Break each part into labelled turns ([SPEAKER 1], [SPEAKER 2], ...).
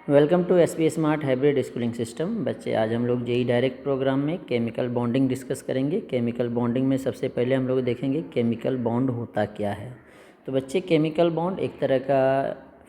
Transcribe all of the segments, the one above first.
[SPEAKER 1] Welcome to S P smart hybrid schooling system. बच्चे, आज हम लोग जेई डायरेक्ट प्रोग्राम में केमिकल बॉन्डिंग डिस्कस करेंगे। केमिकल बॉन्डिंग में सबसे पहले हम लोग देखेंगे केमिकल बॉन्ड होता क्या है। तो बच्चे, केमिकल बॉन्ड एक तरह का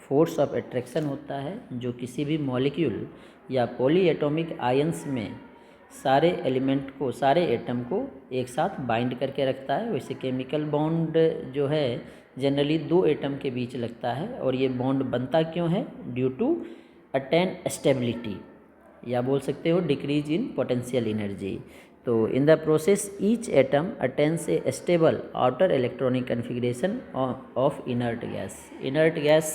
[SPEAKER 1] फोर्स ऑफ अट्रैक्शन होता है जो किसी भी मॉलिक्यूल या पॉली एटॉमिक आयंस में सारे एलिमेंट को, सारे एटम को एक साथ बाइंड करके रखता है। वैसे केमिकल बॉन्ड जो है जनरली दो एटम के बीच लगता है, और ये बॉन्ड बनता क्यों है? ड्यू टू अटेन स्टेबिलिटी, या बोल सकते हो डिक्रीज इन पोटेंशियल एनर्जी। तो in the process each atom attains a stable outer electronic configuration of inert gas. Inert gas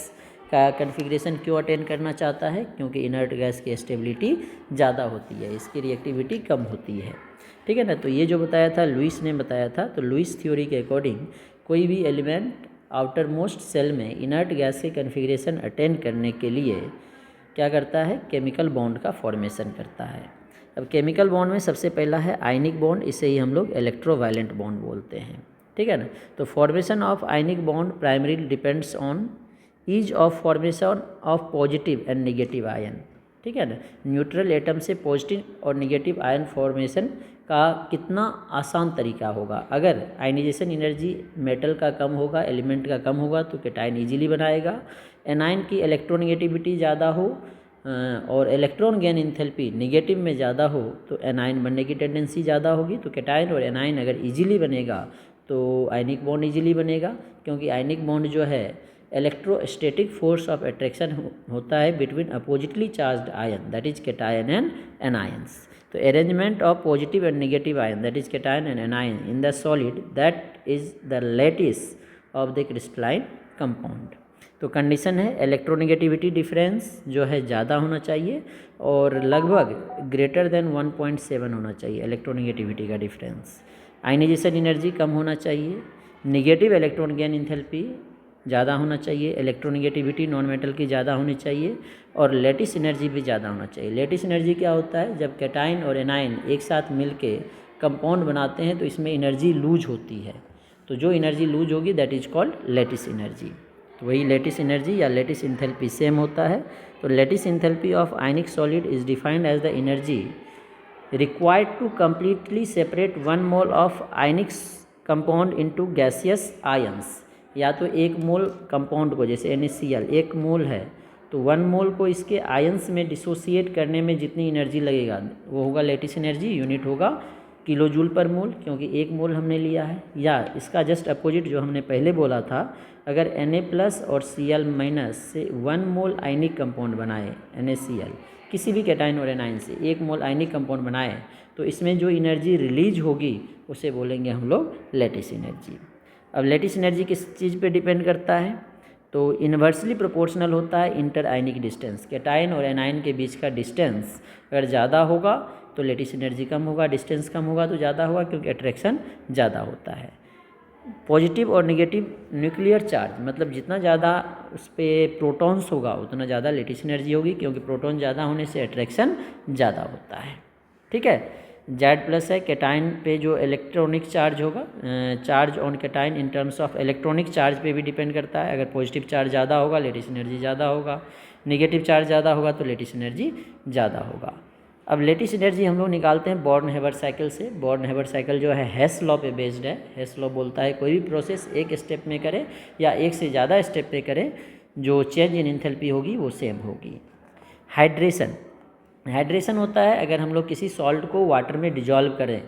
[SPEAKER 1] का कन्फिग्रेशन क्यों अटेन करना चाहता है? क्योंकि इनर्ट गैस की स्टेबिलिटी ज़्यादा होती है, इसकी रिएक्टिविटी कम होती है। ठीक है ना। तो ये जो बताया था लुईस ने बताया था। तो लुईस थ्योरी के अकॉर्डिंग कोई भी एलिमेंट आउटर मोस्ट सेल में इनर्ट गैस के कन्फिग्रेशन अटेन करने के लिए क्या करता है? केमिकल बॉन्ड का फॉर्मेशन करता है। अब केमिकल बॉन्ड में सबसे पहला है आयनिक बॉन्ड, इसे ही हम लोग इलेक्ट्रोवायलेंट बॉन्ड बोलते हैं। ठीक है ना। तो formation of ionic bond primarily depends on ease of formation of positive and negative ion. ठीक है ना। न्यूट्रल एटम से पॉजिटिव और नेगेटिव आयन फॉर्मेशन का कितना आसान तरीका होगा। अगर आयनाइजेशन एनर्जी मेटल का कम होगा, एलिमेंट का कम होगा, तो कैटायन इजीली बनाएगा। एनायन की इलेक्ट्रोनेगेटिविटी ज़्यादा हो और इलेक्ट्रॉन गेन इंथैल्पी नेगेटिव में ज़्यादा हो तो एनायन बनने की टेंडेंसी ज़्यादा होगी। तो कैटायन और एनायन अगर इजीली बनेगा तो आयनिक बॉन्ड इजीली बनेगा, क्योंकि आयनिक बॉन्ड जो है इलेक्ट्रोस्टैटिक फोर्स ऑफ अट्रैक्शन होता है between oppositely charged ion, that is cation and anions. तो arrangement of positive and negative ion, that is cation and anion in the solid, that is the lattice of the crystalline compound. तो condition है electronegativity difference जो है ज़्यादा होना चाहिए और लगभग ग्रेटर देन 1.7 होना चाहिए इलेक्ट्रोनेगेटिविटी का डिफरेंस। आयनाइजेशन एनर्जी कम होना चाहिए, नेगेटिव इलेक्ट्रॉन गेन इंथैल्पी ज़्यादा होना चाहिए, इलेक्ट्रोनेगेटिविटी नॉन मेटल की ज़्यादा होनी चाहिए, और लेटिस एनर्जी भी ज़्यादा होना चाहिए। लेटिस एनर्जी क्या होता है? जब कैटायन और एनायन एक साथ मिलके कंपाउंड बनाते हैं तो इसमें एनर्जी लूज होती है। तो जो एनर्जी लूज होगी that is called lattice energy. तो वही लेटिस एनर्जी या लेटिस इंथैल्पी सेम होता है। तो lattice enthalpy of ionic solid is defined as the energy required to completely separate 1 mole of ionic compound into gaseous ions. या तो 1 मोल compound को, जैसे NaCl 1 मोल है, तो 1 मोल को इसके आयंस में डिसोसिएट करने में जितनी एनर्जी लगेगा वो होगा लेटिस एनर्जी। यूनिट होगा किलो जूल पर मोल, क्योंकि 1 मोल हमने लिया है। या इसका जस्ट अपोजिट जो हमने पहले बोला था, अगर Na+ और Cl- से 1 मोल आयनिक कंपाउंड बनाए, NaCl किसी भी कैटायन और एनायन से 1 मोल आयनिक कंपाउंड बनाए, तो इसमें जो एनर्जी रिलीज होगी उसे बोलेंगे हम लोग लेटिस एनर्जी। अब लेटिस एनर्जी किस चीज़ पे डिपेंड करता है? तो इन्वर्सली प्रोपोर्शनल होता है इंटर आयनिक डिस्टेंस। कैटायन और एनायन के बीच का डिस्टेंस अगर ज़्यादा होगा तो लेटिस एनर्जी कम होगा, डिस्टेंस कम होगा तो ज़्यादा होगा, क्योंकि अट्रैक्शन ज़्यादा होता है। पॉजिटिव और नेगेटिव न्यूक्लियर चार्ज, मतलब जितना ज़्यादा उस पर प्रोटॉन्स होगा उतना ज़्यादा लेटिस एनर्जी होगी, क्योंकि प्रोटॉन ज़्यादा होने से अट्रैक्शन ज़्यादा होता है। ठीक है। Z+ है कैटायन पे जो इलेक्ट्रॉनिक चार्ज होगा, charge on cation in terms of electronic charge पे भी डिपेंड करता है। अगर पॉजिटिव चार्ज ज़्यादा होगा लेटिस एनर्जी ज़्यादा होगा, नेगेटिव चार्ज ज़्यादा होगा तो लेटिस एनर्जी ज़्यादा होगा। अब लेटिस एनर्जी हम लोग निकालते हैं बॉर्न-हेबर साइकिल से। बॉर्न-हेबर साइकिल जो है हेस लॉ पे बेस्ड है। हेस लॉ बोलता है कोई भी प्रोसेस एक स्टेप में करे या एक से ज़्यादा स्टेप पे करे, जो चेंज इन एंथैल्पी होगी वो सेम होगी। हाइड्रेशन, हाइड्रेशन होता है अगर हम लोग किसी सॉल्ट को वाटर में डिजॉल्व करें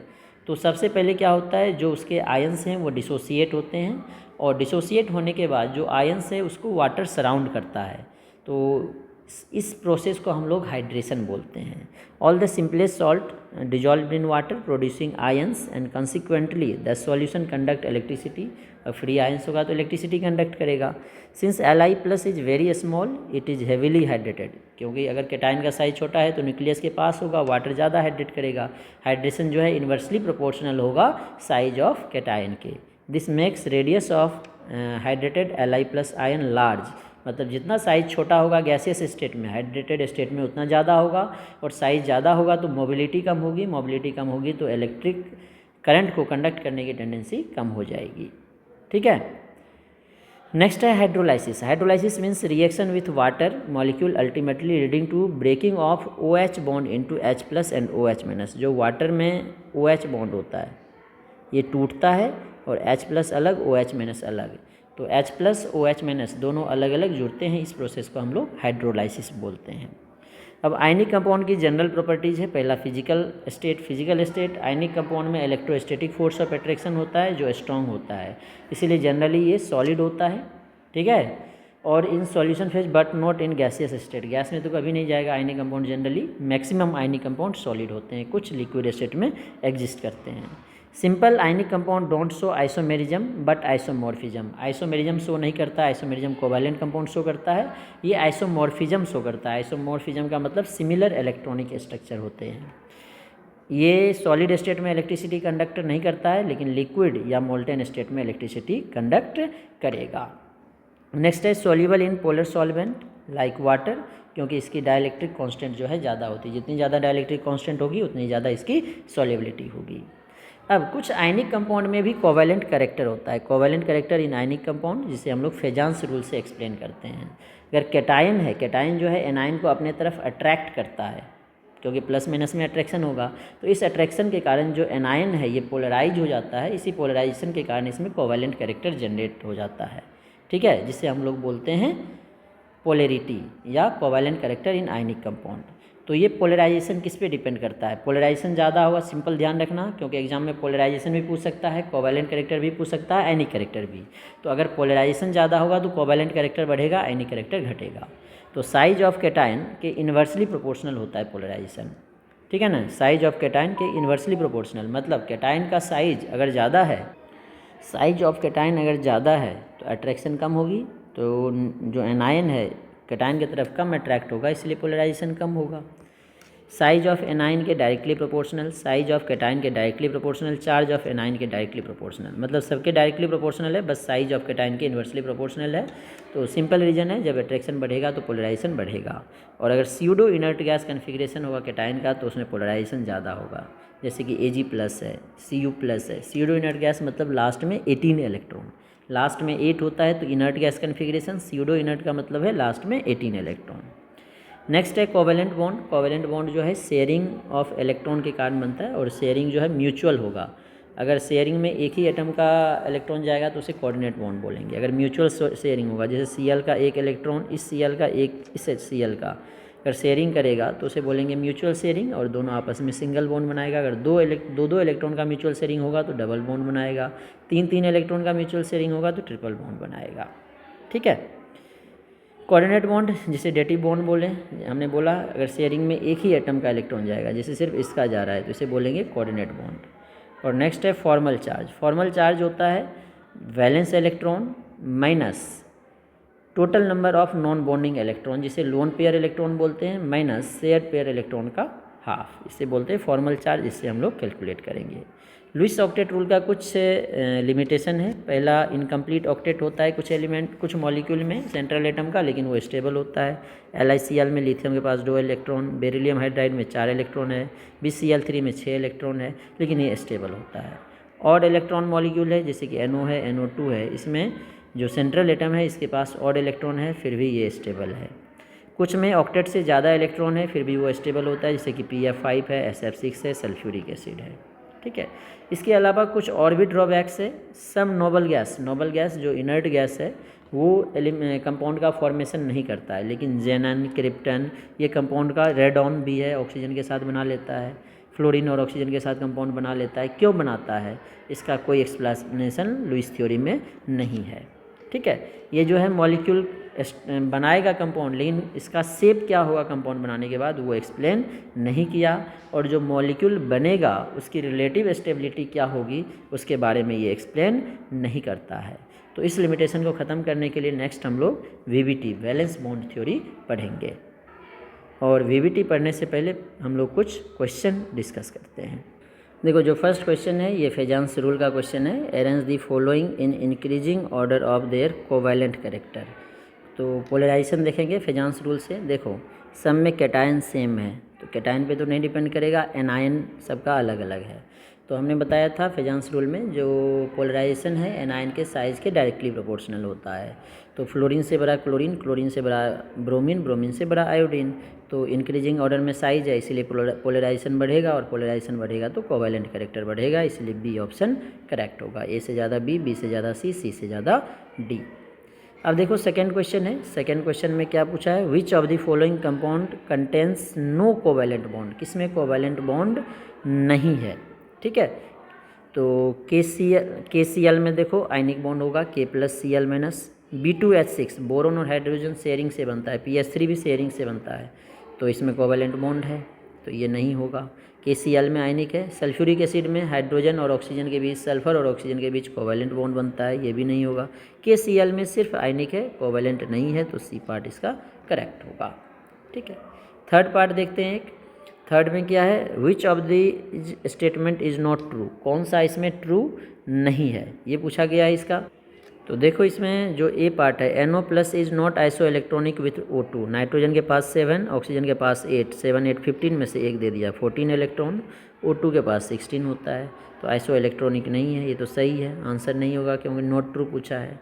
[SPEAKER 1] तो सबसे पहले क्या होता है, जो उसके आयंस हैं वो डिसोसिएट होते हैं, और डिसोसिएट होने के बाद जो आयंस है उसको वाटर सराउंड करता है। तो इस प्रोसेस को हम लोग हाइड्रेशन बोलते हैं। All the simplest salt dissolve in water producing ions and consequently the solution conduct electricity. Free ions होगा तो इलेक्ट्रिसिटी कंडक्ट करेगा। Since Li+ is very small it is heavily hydrated, क्योंकि अगर कैटायन का साइज छोटा है तो न्यूक्लियस के पास होगा, वाटर ज़्यादा हाइड्रेट करेगा। हाइड्रेशन जो है इन्वर्सली प्रोपोर्शनल होगा साइज ऑफ कैटायन के। This makes radius of hydrated Li+ ion large, मतलब जितना साइज छोटा होगा गैसियस स्टेट में, हाइड्रेटेड स्टेट में उतना ज़्यादा होगा, और साइज ज़्यादा होगा तो मोबिलिटी कम होगी, मोबिलिटी कम होगी तो इलेक्ट्रिक करंट को कंडक्ट करने की टेंडेंसी कम हो जाएगी। ठीक है। नेक्स्ट है hydrolysis. Hydrolysis means reaction with water molecule ultimately leading to breaking of OH bond into H+ and OH-। जो वाटर में OH बॉन्ड होता है ये टूटता है और H+ अलग OH- अलग, तो H+ OH- दोनों अलग अलग जुड़ते हैं। इस प्रोसेस को हम लोग हाइड्रोलाइसिस बोलते हैं। अब आयनिक कंपाउंड की जनरल प्रॉपर्टीज़ है। पहला फिजिकल स्टेट आयनिक कंपाउंड में इलेक्ट्रोस्टैटिक फोर्स ऑफ अट्रैक्शन होता है जो स्ट्रॉन्ग होता है, इसीलिए जनरली ये सॉलिड होता है, ठीक है। और in solution phase but not in gaseous state, gas में तो कभी नहीं जाएगा ionic compound. Generally maximum ionic compound solid होते हैं, कुछ लिक्विड स्टेट में एग्जिस्ट करते हैं। Simple ionic compound don't show isomerism but isomorphism. Isomerism show नहीं करता, आइसोमेरिज्म कोवैलेंट कंपाउंड शो करता है, ये आइसोमॉर्फिज्म शो करता है। आइसोमॉर्फिज्म का मतलब सिमिलर इलेक्ट्रॉनिक स्ट्रक्चर होते हैं। ये सॉलिड स्टेट में इलेक्ट्रिसिटी कंडक्ट नहीं करता है, लेकिन लिक्विड या मोल्टेन स्टेट में इलेक्ट्रिसिटी कंडक्ट करेगा। नेक्स्ट है soluble in polar solvent like water, क्योंकि इसकी डाइलेक्ट्रिक कांस्टेंट जो है ज़्यादा होती है, जितनी ज़्यादा डाइलेक्ट्रिक कांस्टेंट होगी उतनी ज़्यादा इसकी सॉल्युबिलिटी होगी। अब कुछ आयनिक कंपाउंड में भी कोवैलेंट कैरेक्टर होता है। Covalent character in ionic compound जिसे हम लोग फेजांस रूल से एक्सप्लेन करते हैं। अगर कैटायन है, कैटायन जो है एनायन को अपने तरफ अट्रैक्ट करता है, क्योंकि प्लस माइनस में अट्रैक्शन होगा, तो इस अट्रैक्शन के कारण जो एनायन है ये पोलराइज हो जाता है। इसी पोलराइजेशन के कारण इसमें कोवैलेंट कैरेक्टर जनरेट हो जाता है, ठीक है, जिसे हम लोग बोलते हैं पोलैरिटी या covalent character in ionic compound. तो ये पोलराइजेशन किस पे डिपेंड करता है? पोलराइजेशन ज़्यादा होगा, सिंपल ध्यान रखना, क्योंकि एग्जाम में पोलराइजेशन भी पूछ सकता है, कोवैलेंट कैरेक्टर भी पूछ सकता है, आयनिक कैरेक्टर भी। तो अगर पोलराइजेशन ज़्यादा होगा तो कोवैलेंट कैरेक्टर बढ़ेगा, आयनिक कैरेक्टर घटेगा। तो साइज ऑफ कैटायन के इन्वर्सली प्रोपोर्शनल होता है पोलराइजेशन, ठीक है ना। साइज ऑफ कैटायन के इन्वर्सली प्रोपोर्शनल मतलब कैटायन का साइज अगर ज़्यादा है, साइज ऑफ कैटायन अगर ज़्यादा है तो अट्रैक्शन कम होगी, तो जो एनायन है कैटायन की तरफ कम अट्रैक्ट होगा, इसलिए पोलराइजेशन कम होगा। साइज ऑफ एनायन के directly proportional, size of cation के directly proportional, charge of anion के डायरेक्टली प्रोपोर्शनल, मतलब सबके डायरेक्टली प्रोपोर्शनल है, बस साइज ऑफ कैटायन के इन्वर्सली प्रोपोर्शनल है। तो सिंपल रीजन है, जब अट्रैक्शन बढ़ेगा तो पोलराइजेशन बढ़ेगा। और अगर स्यूडो इनर्ट गैस कन्फिग्रेशन होगा कैटायन का तो उसमें पोलराइजेशन ज़्यादा होगा, जैसे कि Ag+ है, Cu+ है। स्यूडो इनर्ट गैस मतलब लास्ट में 18 इलेक्ट्रॉन, लास्ट में 8 होता है तो inert gas configuration. Pseudo inert का मतलब है लास्ट में 18 इलेक्ट्रॉन। नेक्स्ट है कोवैलेंट बॉन्ड। कोवैलेंट बॉन्ड जो है शेयरिंग ऑफ इलेक्ट्रॉन के कारण बनता है, और शेयरिंग जो है म्यूचुअल होगा। अगर शेयरिंग में एक ही एटम का इलेक्ट्रॉन जाएगा तो उसे कोऑर्डिनेट बॉन्ड बोलेंगे। अगर म्यूचुअल शेयरिंग होगा, जैसे Cl का एक इलेक्ट्रॉन इस Cl का एक इस Cl का अगर शेयरिंग करेगा तो उसे बोलेंगे म्यूचुअल शेयरिंग, और दोनों आपस में सिंगल बॉन्ड बनाएगा। अगर दो इलेक्ट्रॉन का म्यूचुअल शेयरिंग होगा तो डबल बॉन्ड बनाएगा, तीन इलेक्ट्रॉन का म्यूचुअल शेयरिंग होगा तो ट्रिपल बॉन्ड बनाएगा, ठीक है। कोऑर्डिनेट बॉन्ड जिसे डेटिव बॉन्ड बोले, हमने बोला अगर शेयरिंग में एक ही एटम का इलेक्ट्रॉन जाएगा, जैसे सिर्फ इसका जा रहा है तो इसे बोलेंगे कोऑर्डिनेट बॉन्ड। और नेक्स्ट है फॉर्मल चार्ज। फॉर्मल चार्ज होता है valence electron minus total number of non bonding electron, जिसे लोन पेयर इलेक्ट्रॉन बोलते हैं, माइनस शेयर पेयर इलेक्ट्रॉन का हाफ, इसे बोलते हैं फॉर्मल चार्ज। इससे हम लोग कैलकुलेट करेंगे। लुईस ऑक्टेट रूल का कुछ लिमिटेशन है। पहला इनकम्प्लीट ऑक्टेट होता है कुछ एलिमेंट कुछ मॉलिक्यूल में सेंट्रल एटम का, लेकिन वो स्टेबल होता है। LiCl में लिथियम के पास 2 इलेक्ट्रॉन, बेरिलियम हाइड्राइड में 4 इलेक्ट्रॉन है, BCl3 में 6 इलेक्ट्रॉन है, लेकिन ये स्टेबल होता है। ऑड इलेक्ट्रॉन मॉलिक्यूल है जैसे कि NO है, NO2 है, इसमें जो सेंट्रल एटम है इसके पास ऑड इलेक्ट्रॉन है, फिर भी ये स्टेबल है। कुछ में ऑक्टेट से ज़्यादा इलेक्ट्रॉन है फिर भी वो स्टेबल होता है, जैसे कि PF5 है, SF6 है, सल्फ्यूरिक एसिड है, ठीक है। इसके अलावा कुछ और भी ड्रॉबैक्स है। सम नोबल गैस जो इनर्ट गैस है वो कंपाउंड का फॉर्मेशन नहीं करता है, लेकिन जेनन क्रिप्टन ये कंपाउंड का रेडॉन भी है, ऑक्सीजन के साथ बना लेता है, फ्लोरीन और ऑक्सीजन के साथ कंपाउंड बना लेता है। क्यों बनाता है इसका कोई एक्सप्लेनेशन लुईस थ्योरी में नहीं है, ठीक है। ये जो है मॉलिक्यूल बनाएगा कंपाउंड, लेकिन इसका शेप क्या होगा कंपाउंड बनाने के बाद वो एक्सप्लेन नहीं किया, और जो मॉलिक्यूल बनेगा उसकी रिलेटिव स्टेबिलिटी क्या होगी उसके बारे में ये एक्सप्लेन नहीं करता है। तो इस लिमिटेशन को ख़त्म करने के लिए नेक्स्ट हम लोग VBT वैलेंस बॉन्ड थ्योरी पढ़ेंगे, और VBT पढ़ने से पहले हम लोग कुछ क्वेश्चन डिस्कस करते हैं। देखो जो फर्स्ट क्वेश्चन है ये फेजांस रूल का क्वेश्चन है। Arrange the following in increasing order of their covalent character. तो पोलराइजेशन देखेंगे फेजांस रूल से। देखो सब में कैटायन सेम है तो कैटायन पे तो नहीं डिपेंड करेगा, एनायन सबका अलग अलग है। तो हमने बताया था फेजांस रूल में जो पोलराइजेशन है एनायन के साइज़ के डायरेक्टली प्रोपोर्शनल होता है। तो फ्लोरीन से बड़ा क्लोरीन, क्लोरीन से बड़ा ब्रोमीन, ब्रोमीन से बड़ा आयोडीन। तो इंक्रीजिंग ऑर्डर में साइज है, इसीलिए पोलराइजेशन बढ़ेगा, और पोलराइजेशन बढ़ेगा तो कोवैलेंट कैरेक्टर बढ़ेगा, इसलिए बी ऑप्शन करेक्ट होगा। ए से ज़्यादा बी, बी से ज़्यादा सी, सी से ज़्यादा डी। अब देखो सेकेंड क्वेश्चन है। सेकेंड क्वेश्चन में क्या पूछा है, which of the following compound contains no covalent bond, किसमें कोवैलेंट बॉन्ड नहीं है। ठीक है, तो KCl में देखो आयनिक बॉन्ड होगा K+Cl-, B2H6 बोरोन और हाइड्रोजन शेयरिंग से बनता है, PH3 भी शेयरिंग से बनता है, तो इसमें कोवैलेंट बॉन्ड है, तो ये नहीं होगा। KCl में आयनिक है। सल्फ्यूरिक एसिड में हाइड्रोजन और ऑक्सीजन के बीच, सल्फर और ऑक्सीजन के बीच कोवैलेंट बॉन्ड बनता है, ये भी नहीं होगा। KCl में सिर्फ आयनिक है, कोवैलेंट नहीं है, तो सी पार्ट इसका करेक्ट होगा। ठीक है, थर्ड पार्ट देखते हैं। एक थर्ड में क्या है, which of the statement is not true, कौन सा इसमें ट्रू नहीं है, ये पूछा गया है इसका। तो देखो इसमें जो ए पार्ट है, NO+ is not iso electronic with O2, nitrogen के पास 7, ऑक्सीजन के पास 8, 7 8 15 में से एक दे दिया 14 इलेक्ट्रॉन, O2 के पास 16 होता है, तो आइसो इलेक्ट्रॉनिक नहीं है, ये तो सही है, आंसर नहीं होगा क्योंकि नॉट ट्रू पूछा है।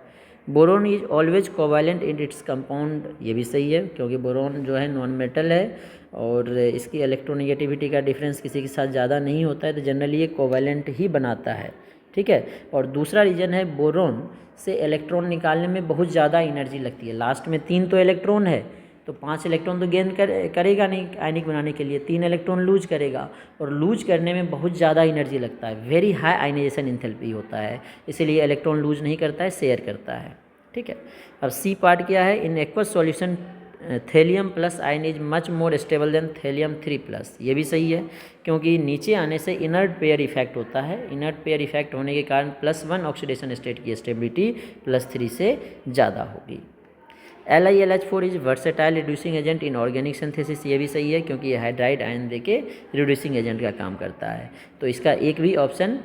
[SPEAKER 1] Boron is always covalent in its compound, ये भी सही है क्योंकि बोरोन जो है नॉन मेटल है और इसकी इलेक्ट्रोनेगेटिविटी का डिफरेंस किसी के साथ ज़्यादा नहीं होता है, तो जनरली ये कोवैलेंट ही बनाता है। ठीक है, और दूसरा रीज़न है बोरोन से इलेक्ट्रॉन निकालने में बहुत ज़्यादा एनर्जी लगती है, लास्ट में 3 तो इलेक्ट्रॉन है, तो 5 इलेक्ट्रॉन तो गेन करेगा नहीं आयनिक बनाने के लिए, 3 इलेक्ट्रॉन लूज करेगा, और लूज करने में बहुत ज़्यादा एनर्जी लगता है, वेरी हाई आयनाइजेशन एंथैल्पी होता है, इसीलिए इलेक्ट्रॉन लूज नहीं करता है, शेयर करता है। ठीक है, अब सी पार्ट क्या है, in aqueous solution thallium+ ion is much more stable than thallium+, ये भी सही है क्योंकि नीचे आने से इनर्ट पेयर इफेक्ट होता है, इनर्ट पेयर इफेक्ट होने के कारण +1 ऑक्सीडेशन स्टेट की स्टेबिलिटी +3 से ज़्यादा होगी। LiLH4 is versatile reducing agent in organic synthesis, ये भी सही है क्योंकि ये हाइड्राइड आयन देके रिड्यूसिंग एजेंट का काम करता है, तो इसका एक भी ऑप्शन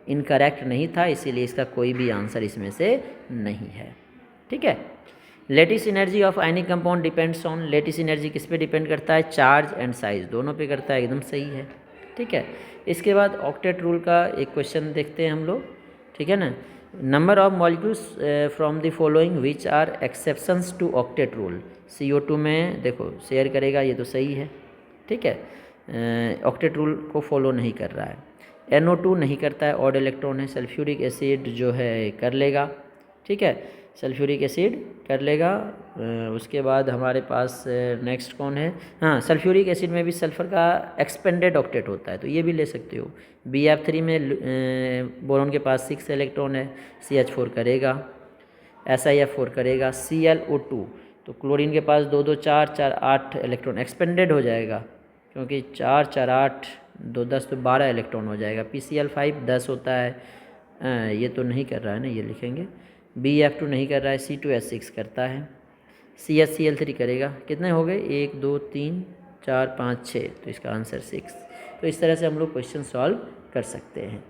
[SPEAKER 1] इनकरेक्ट नहीं था, इसीलिए इसका कोई भी आंसर इसमें से नहीं है। ठीक है, lattice energy of ionic compound depends on, lattice energy किस पे डिपेंड करता है, चार्ज एंड साइज दोनों पे करता है, एकदम सही है। ठीक है, इसके बाद ऑक्टेट रूल का एक क्वेश्चन देखते हैं हम लोग। ठीक है ना, number of molecules from the following which are exceptions to octet rule, CO2 में देखो शेयर करेगा, ये तो सही है। ठीक है, ऑक्टेट रूल को फॉलो नहीं कर रहा है। NO2 नहीं करता है, ऑड इलेक्ट्रॉन है। सल्फ्यूरिक एसिड जो है कर लेगा। ठीक है, सल्फ्यूरिक एसिड कर लेगा। उसके बाद हमारे पास नेक्स्ट कौन है, हाँ सल्फ्यूरिक एसिड में भी सल्फ़र का एक्सपेंडेड ऑक्टेट होता है, तो ये भी ले सकते हो। BF3 में बोरोन के पास 6 इलेक्ट्रॉन है, CH4 करेगा, SiF4 करेगा, ClO2 तो क्लोरीन के पास 2 2 4 4 8 इलेक्ट्रॉन एक्सपेंडेड हो जाएगा क्योंकि 4 4 8 2 10 तो 12 इलेक्ट्रॉन हो जाएगा। PCl5 10 होता है, ये तो नहीं कर रहा है ना, ये लिखेंगे। BF2 नहीं कर रहा है, C2H6 करता है, CHCl3 करेगा। कितने हो गए, 1 2 3 4 5 6, तो इसका आंसर 6। तो इस तरह से हम लोग क्वेश्चन सॉल्व कर सकते हैं।